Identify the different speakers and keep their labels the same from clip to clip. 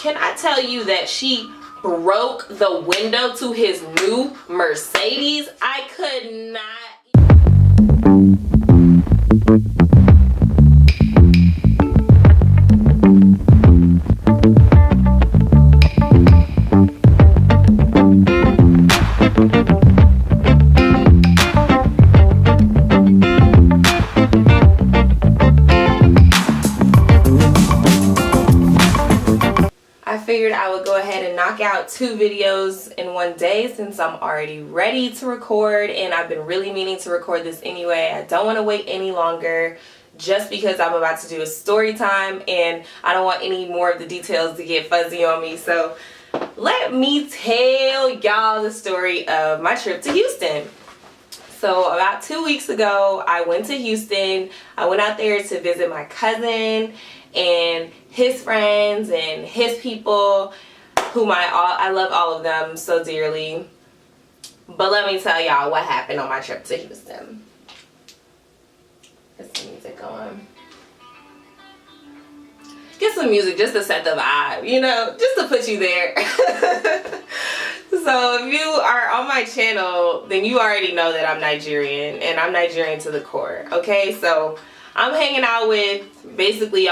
Speaker 1: Can I tell you that she broke the window to his new Mercedes? I could not. Figured I would go ahead and knock out 2 videos in one day since I'm already ready to record, and I've been really meaning to record this anyway. I don't want to wait any longer just because I'm about to do a story time and I don't want any more of the details to get fuzzy on me. So let me tell y'all the story of my trip to Houston. So about 2 weeks ago, I went to Houston. I went out there to visit my cousin and his friends and his people, whom I love all of them so dearly. But let me tell y'all what happened on my trip to Houston. Get some music going. Get some music just to set the vibe, you know, just to put you there. So if you are on my channel, then you already know that I'm Nigerian, and I'm Nigerian to the core, okay? So I'm hanging out with basically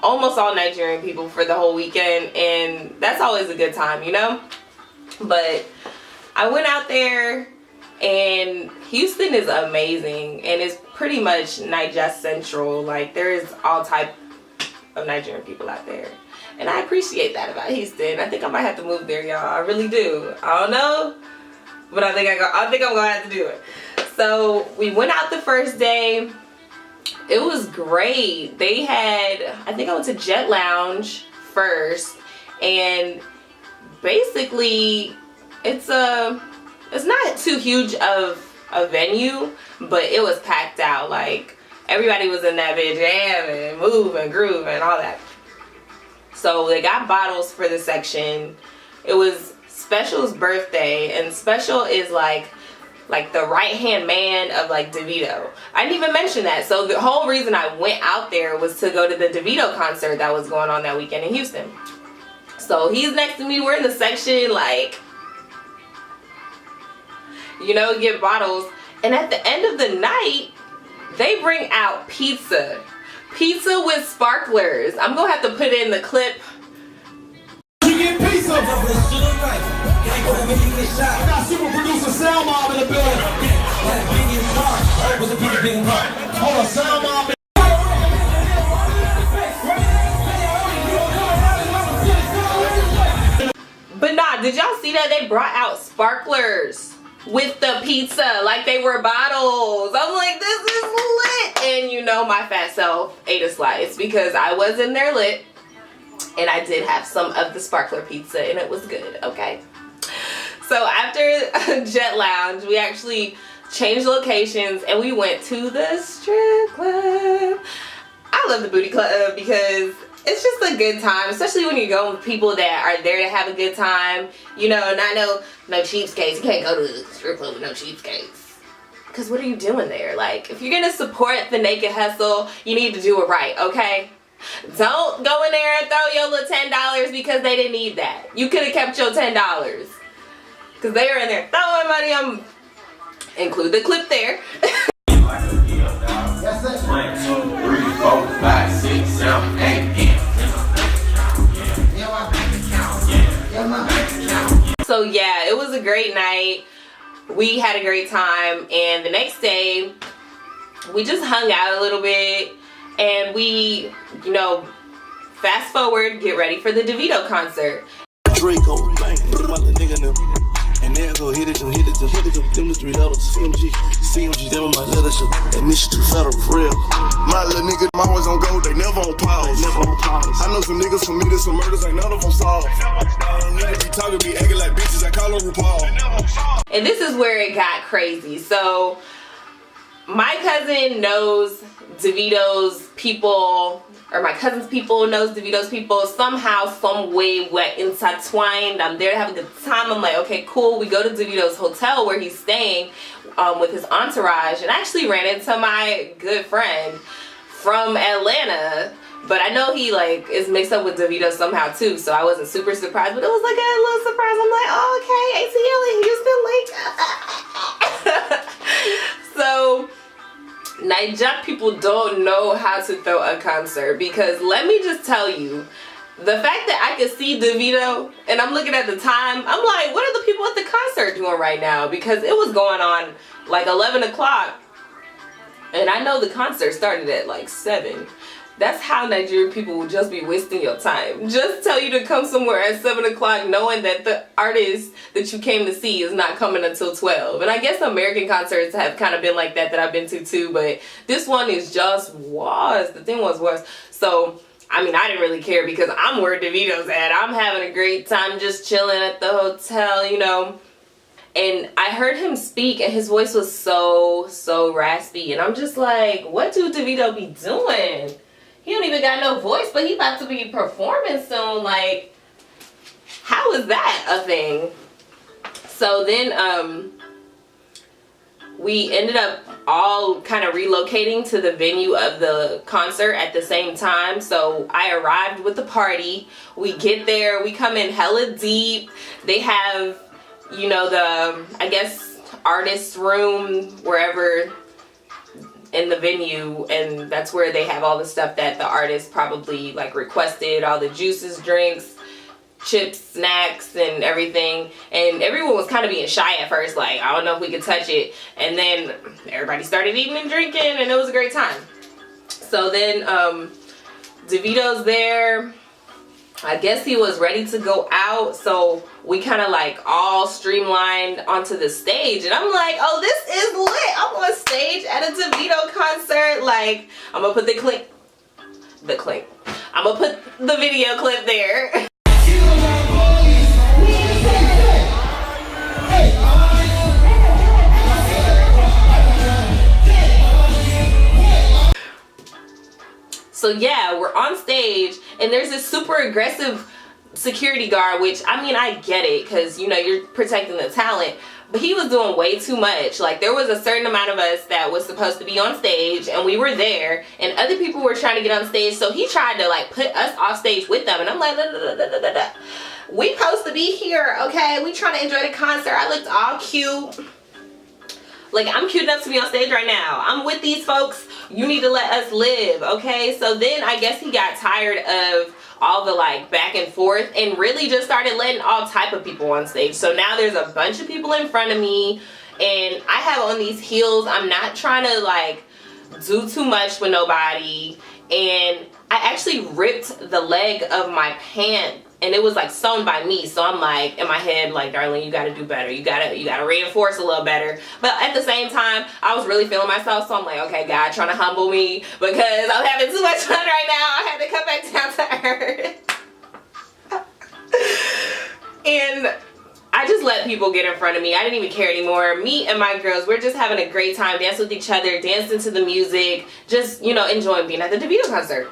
Speaker 1: almost all Nigerian people for the whole weekend, and that's always a good time, you know? But I went out there, and Houston is amazing, and it's pretty much Niger Central. Like, there is all type of Nigerian people out there, and I appreciate that about Houston. I think I might have to move there, y'all. I really do. I don't know, but I think I'm gonna have to do it. So we went out the first day. It was great. They had, I think I went to Jet Lounge first, and basically it's not too huge of a venue, but it was packed out. Like, everybody was in that bitch jamming, moving, grooving, and all that. So they got bottles for the section. It was Special's birthday, and Special is like the right-hand man of like Davido. I didn't even mention that. So the whole reason I went out there was to go to the Davido concert that was going on that weekend in Houston. So he's next to me. We're in the section, like, you know, get bottles. And at the end of the night, they bring out pizza. Pizza with sparklers. I'm gonna have to put in the clip.
Speaker 2: You get pizza. I got super producer Sound Mob in the building. Hold on, Sound Mob.
Speaker 1: But nah, did y'all see that they brought out sparklers with the pizza like they were bottles? I'm like, this is lit. And you know, my fat self ate a slice because I was in there lit, and I did have some of the sparkler pizza, and it was good, okay? So after Jet Lounge, we actually changed locations and we went to the strip club. I love the booty club because it's just a good time, especially when you go with people that are there to have a good time. You know, not no cheapskates. You can't go to the strip club with no cheapskates. Because what are you doing there? Like, if you're going to support the naked hustle, you need to do it right, okay? Don't go in there and throw your little $10 because they didn't need that. You could have kept your $10. Because they were in there throwing money. Include the clip there.
Speaker 3: 1, 2, 3, 4, 5, 6, 7, 8.
Speaker 1: So yeah, it was a great night. We had a great time, and the next day we just hung out a little bit, and we, you know, fast forward, get ready for the Davido concert.
Speaker 4: Draco, bang, and then go hit it, them the 3 letters, CMG, them my letters, and this shit too federal, for real. My little nigga, my always on go, they never on pause. I know some niggas committed some murders, ain't none of them solved. Niggas be talking, be acting like bitches, I call them RuPaul.
Speaker 1: And this is where it got crazy. So my cousin knows Davido's people, or my cousin's people knows Davido's people. Somehow, some way, we're intertwined. I'm there to have a good time. I'm like, okay, cool. We go to Davido's hotel where he's staying with his entourage, and I actually ran into my good friend from Atlanta But I know he like is mixed up with Davido somehow too, so I wasn't super surprised. But it was like a little surprise. I'm like, oh, okay, ATL in Houston, like. So Naija people don't know how to throw a concert, because let me just tell you, the fact that I could see Davido and I'm looking at the time, I'm like, what are the people at the concert doing right now? Because it was going on like 11 o'clock and I know the concert started at like 7. That's how Nigerian people will just be wasting your time. Just tell you to come somewhere at 7 o'clock knowing that the artist that you came to see is not coming until 12. And I guess American concerts have kind of been like that I've been to too, but this one is just was. The thing was worse. So, I mean, I didn't really care because I'm where Davido's at. I'm having a great time just chilling at the hotel, you know. And I heard him speak and his voice was so raspy. And I'm just like, what do Davido be doing? He don't even got no voice, but he about to be performing soon. Like, how is that a thing? So then we ended up all kind of relocating to the venue of the concert at the same time. So I arrived with the party. We get there, we come in hella deep. They have, you know, the, I guess, artist room wherever in the venue, and that's where they have all the stuff that the artist probably like requested, all the juices, drinks, chips, snacks, and everything. And everyone was kind of being shy at first, like, I don't know if we could touch it. And then everybody started eating and drinking, and it was a great time. So then Davido's there. I guess he was ready to go out, so we kind of like all streamlined onto the stage, and I'm like, oh, this is lit. I'm on stage at a Davido concert. Like, I'm gonna put I'm gonna put the video clip there. So yeah, we're on stage and there's this super aggressive security guard, which, I mean, I get it because, you know, you're protecting the talent, but he was doing way too much. Like, there was a certain amount of us that was supposed to be on stage and we were there, and other people were trying to get on stage, so he tried to like put us off stage with them, and I'm like, we supposed to be here, okay? We trying to enjoy the concert. I looked all cute. Like, I'm cute enough to be on stage right now. I'm with these folks. You need to let us live, okay? So then I guess he got tired of all the like back and forth and really just started letting all type of people on stage. So now there's a bunch of people in front of me and I have on these heels. I'm not trying to like do too much with nobody, and I actually ripped the leg of my pant, and it was like sewn by me. So I'm like in my head like, darling, you gotta do better. You gotta reinforce a little better. But at the same time, I was really feeling myself. So I'm like, okay, God, trying to humble me because I'm having too much fun right now. I had to come back down to earth. And I just let people get in front of me. I didn't even care anymore. Me and my girls, we're just having a great time, dance with each other, dancing to the music, just, you know, enjoying being at the Davido concert.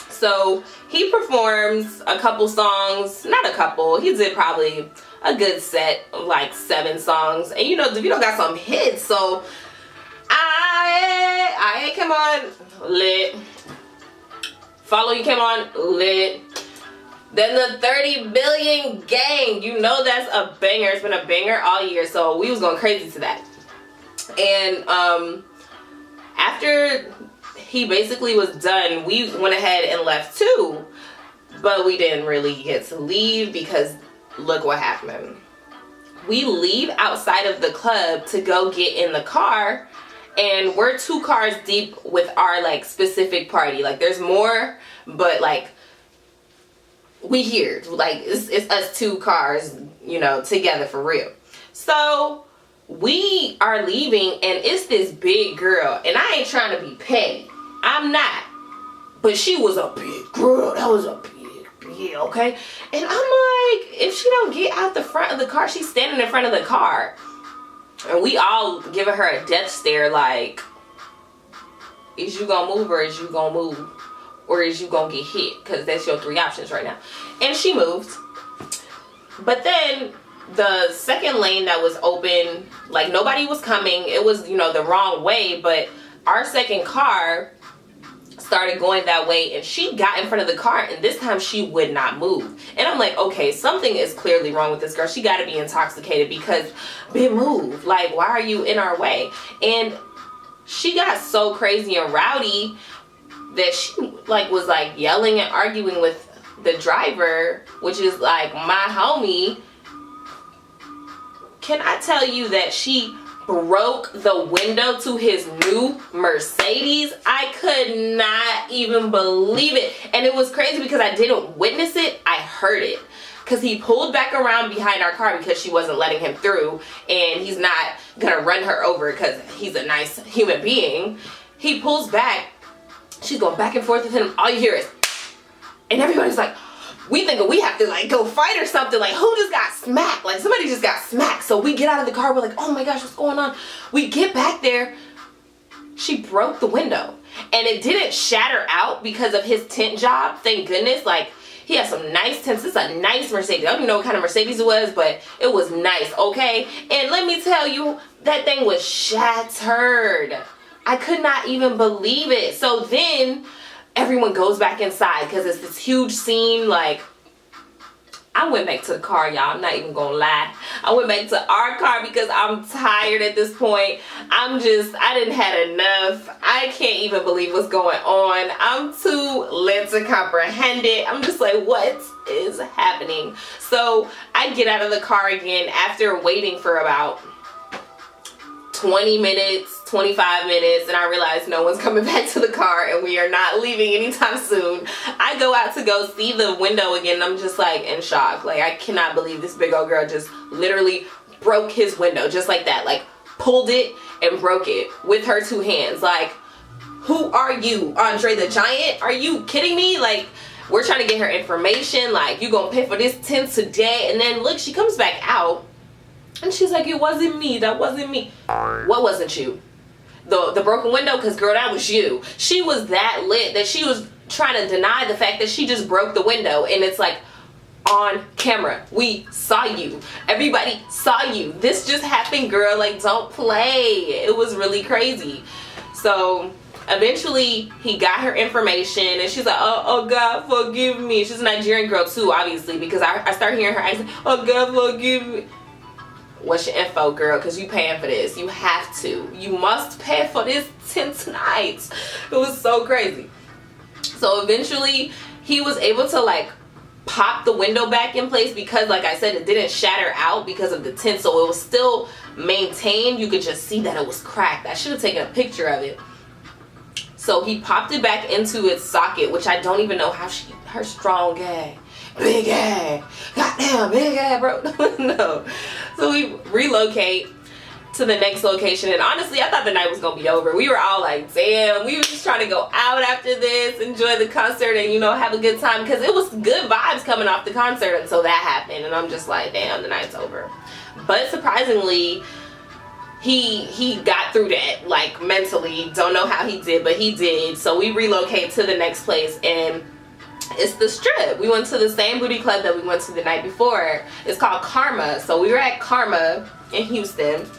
Speaker 1: So he performs a couple songs, not a couple, he did probably a good set of like 7 songs. And you know, Davido got some hits, so I came on, lit. Follow You came on, lit. Then the 30 Billion Gang, you know that's a banger. It's been a banger all year, so we was going crazy to that. And after he basically was done, we went ahead and left too, but we didn't really get to leave because look what happened. We leave outside of the club to go get in the car, and we're 2 cars deep with our like specific party. Like, there's more, but like we here, like it's us 2 cars, you know, together for real. So we are leaving and it's this big girl, and I ain't trying to be petty, I'm not, but she was a big girl. That was a big, okay? And I'm like, if she don't get out the front of the car, she's standing in front of the car, and we all giving her a death stare like, is you gonna move, or is you gonna move, or is you gonna get hit? Because that's your 3 options right now. And she moved. But then the second lane that was open, like nobody was coming. It was, you know, the wrong way, but our second car started going that way, and she got in front of the car, and this time she would not move. And I'm like, okay, something is clearly wrong with this girl. She got to be intoxicated, because bitch, move. Like, why are you in our way? And she got so crazy and rowdy that she like was like yelling and arguing with the driver, which is like my homie. Can I tell you that she broke the window to his new Mercedes? I could not even believe it. And it was crazy because I didn't witness it, I heard it. Because he pulled back around behind our car because she wasn't letting him through, and he's not gonna run her over because he's a nice human being. He pulls back, she's going back and forth with him, all you hear is, and everybody's like, we think we have to like go fight or something, like who just got smacked, like somebody just got smacked. So we get out of the car, we're like, oh my gosh, what's going on? We get back there, she broke the window, and it didn't shatter out because of his tint job, thank goodness. Like, he had some nice tints. It's a nice Mercedes. I don't even know what kind of Mercedes it was, but it was nice, okay? And let me tell you, that thing was shattered. I could not even believe it. So then everyone goes back inside because it's this huge scene. Like, I went back to the car, y'all. I'm not even gonna lie. I went back to our car because I'm tired at this point. I didn't had enough. I can't even believe what's going on. I'm too lit to comprehend it. I'm just like, what is happening? So I get out of the car again after waiting for about 20 minutes, 25 minutes, and I realize no one's coming back to the car and we are not leaving anytime soon. I go out to go see the window again, and I'm just like in shock. Like, I cannot believe this big old girl just literally broke his window just like that. Like, pulled it and broke it with her two hands. Like, who are you, Andre the Giant? Are you kidding me? Like, we're trying to get her information. Like, you gonna pay for this tint today? And then look, she comes back out and she's like, it wasn't me, that wasn't me. What wasn't you? The broken window? Because girl, that was you. She was that lit that she was trying to deny the fact that she just broke the window, and it's like on camera. We saw you. Everybody saw you. This just happened, girl. Like, don't play. It was really crazy. So eventually he got her information, and she's like, oh God, forgive me. She's a Nigerian girl too, obviously, because I started hearing her accent. Oh God, forgive me. What's your info, girl? Because you paying for this. You have to. You must pay for this tonight. It was so crazy. So eventually he was able to like pop the window back in place because, like I said, it didn't shatter out because of the tint. So it was still maintained. You could just see that it was cracked. I should have taken a picture of it. So he popped it back into its socket, which I don't even know how her strong ass, big ass, goddamn big ass, bro. No. So we relocate to the next location, and honestly, I thought the night was gonna be over. We were all like, damn, we were just trying to go out after this, enjoy the concert, and, you know, have a good time, because it was good vibes coming off the concert until that happened. And I'm just like, damn, the night's over. But surprisingly, he got through that, like, mentally. Don't know how he did, but he did. So we relocate to the next place, and it's the Strip. We went to the same booty club that we went to the night before. It's called Karma. So we were at Karma in Houston,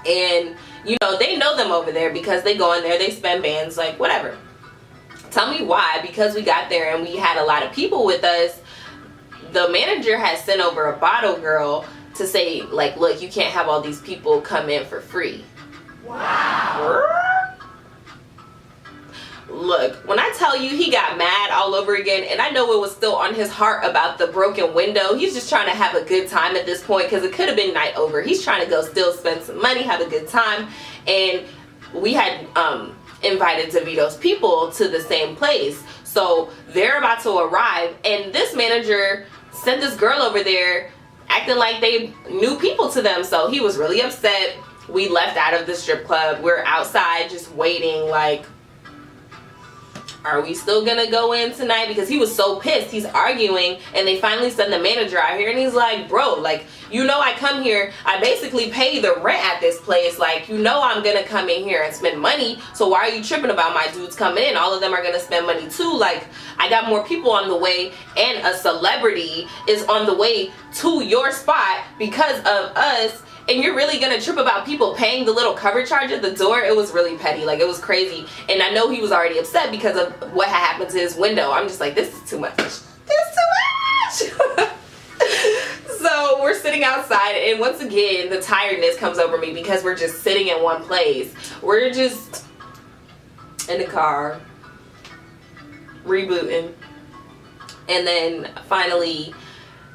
Speaker 1: and, you know, they know them over there because they go in there, they spend bands, like, whatever. Tell me why. Because we got there and we had a lot of people with us, the manager had sent over a bottle girl to say, like, look, you can't have all these people come in for free. Wow. Look, when I tell you he got mad all over again, and I know it was still on his heart about the broken window. He's just trying to have a good time at this point, because it could have been night over. He's trying to go still spend some money, have a good time. And we had invited Davido's people to the same place. So they're about to arrive, and this manager sent this girl over there acting like they knew people to them. So he was really upset. We left out of the strip club. We're outside just waiting, like, are we still gonna go in tonight? Because he was so pissed. He's arguing, and they finally send the manager out here, and he's like, bro, like, you know, I come here, I basically pay the rent at this place. Like, you know, I'm gonna come in here and spend money, so why are you tripping about my dudes coming in? All of them are gonna spend money too. Like, I got more people on the way, and a celebrity is on the way to your spot because of us, And you're really gonna trip about people paying the little cover charge at the door? It was really petty. Like, it was crazy. And I know he was already upset because of what had happened to his window. I'm just like, this is too much. This is too much. So we're sitting outside, and once again the tiredness comes over me because we're just sitting in one place. We're just in the car rebooting, and then finally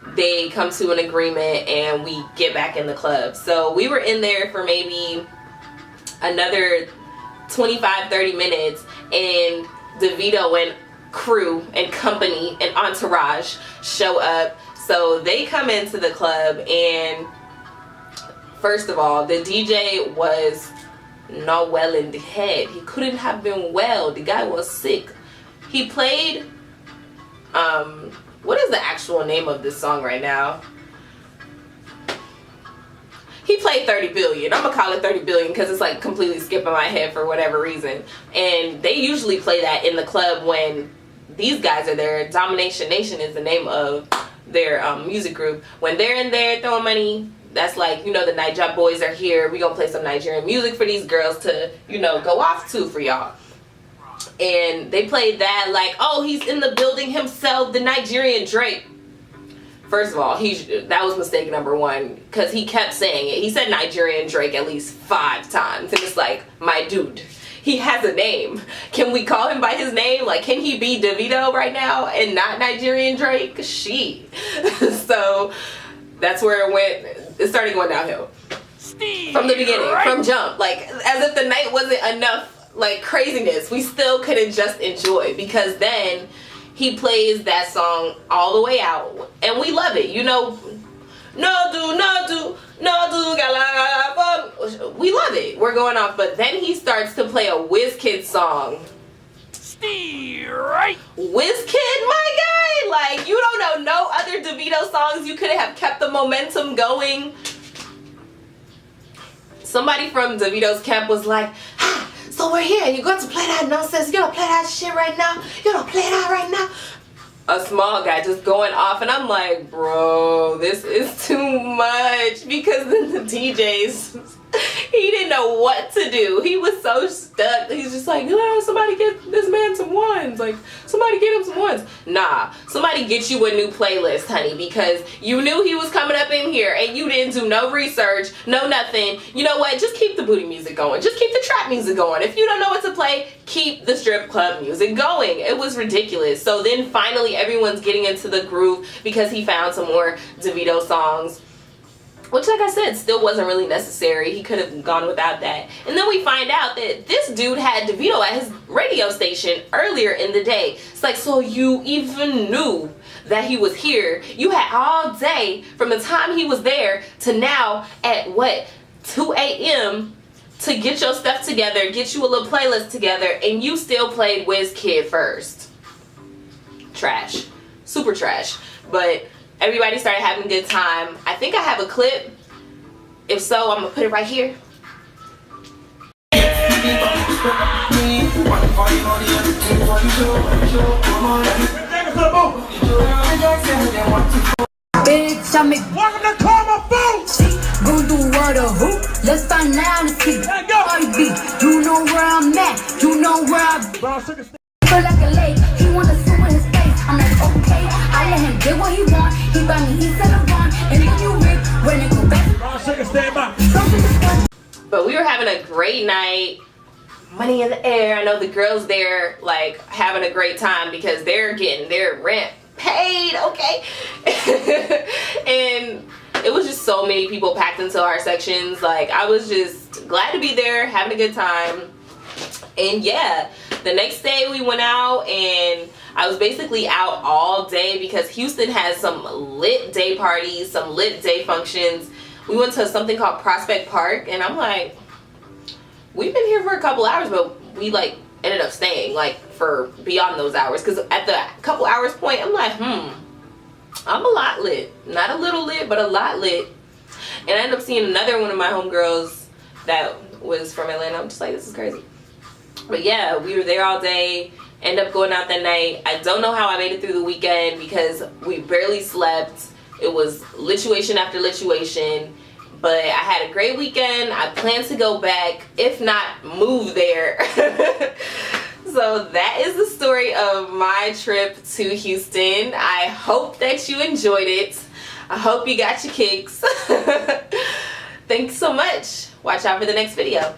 Speaker 1: they come to an agreement and we get back in the club. So we were in there for maybe another 25-30 minutes, and Davido and crew and company and entourage show up. So they come into the club, and first of all, the DJ was not well in the head. He couldn't have been well. The guy was sick. He played what is the actual name of this song right now? He played 30 Billion. I'm gonna call it 30 Billion because it's like completely skipping my head for whatever reason. And they usually play that in the club when these guys are there. Domination Nation is the name of their music group. When they're in there throwing money, that's like, you know, the Night Job boys are here. We gonna play some Nigerian music for these girls to, you know, go off to for y'all. And they played that like, oh, he's in the building himself, the Nigerian Drake. First of all, that was mistake number one, because he kept saying it. He said Nigerian Drake at least 5 times. And it's like, my dude, he has a name. Can we call him by his name? Like, can he be Davido right now and not Nigerian Drake? She. So that's where it went. It started going downhill. From the beginning, from jump. Like, as if the night wasn't enough, like, craziness. We still couldn't just enjoy, because then he plays that song all the way out, and we love it, you know. We love it. We're going off, but then he starts to play a Wizkid song. Wizkid, my guy, like, you don't know no other Davido songs. You could have kept the momentum going. Somebody from Davido's camp was like, so we're here, you're going to play that nonsense, you're going to play that shit right now, you're going to play that right now. A small guy just going off, and I'm like, bro, this is too much, because then the DJs, he didn't know what to do. He was so stuck. He's just like, oh, somebody get this man some ones. Like, somebody get him some ones. Nah, somebody get you a new playlist, honey, because you knew he was coming up in here and you didn't do no research, no nothing. You know what? Just keep the booty music going. Just keep the trap music going. If you don't know what to play, keep the strip club music going. It was ridiculous. So then finally everyone's getting into the groove because he found some more Davido songs, which, like I said, still wasn't really necessary. He could have gone without that. And then we find out that this dude had Davido at his radio station earlier in the day. It's like, so you even knew that he was here. You had all day from the time he was there to now at, what, 2 a.m. to get your stuff together, get you a little playlist together, and you still played Wizkid first. Trash. Super trash. But everybody started having a good time. I think I have a clip. If so, I'm gonna put it right here.
Speaker 5: Bitch, I make
Speaker 2: Welcome to Karma Food.
Speaker 5: go do what a hoop. Let's find out and see. You know where I'm at. You know where I be. Feel like a lake. He wanna swim with his face. I'm like, okay. I let him get what he want. He buy me, he said I want. And then you rip when it go back.
Speaker 1: But we were having a great night. Money in the air. I know the girls there, like, having a great time because they're getting their rent paid, okay? And it was just so many people packed into our sections. Like, I was just glad to be there, having a good time. And yeah, the next day we went out, and I was basically out all day because Houston has some lit day parties, some lit day functions. We went to something called Prospect Park, and I'm like, we've been here for a couple hours, but we like ended up staying like for beyond those hours, because at the couple hours point I'm like, I'm a lot lit. Not a little lit, but a lot lit. And I ended up seeing another one of my homegirls that was from Atlanta. I'm just like, this is crazy. But yeah, we were there all day, ended up going out that night. I don't know how I made it through the weekend because we barely slept. It was lituation after lituation. But I had a great weekend. I plan to go back, if not move there. So that is the story of my trip to Houston. I hope that you enjoyed it. I hope you got your kicks. Thanks so much. Watch out for the next video.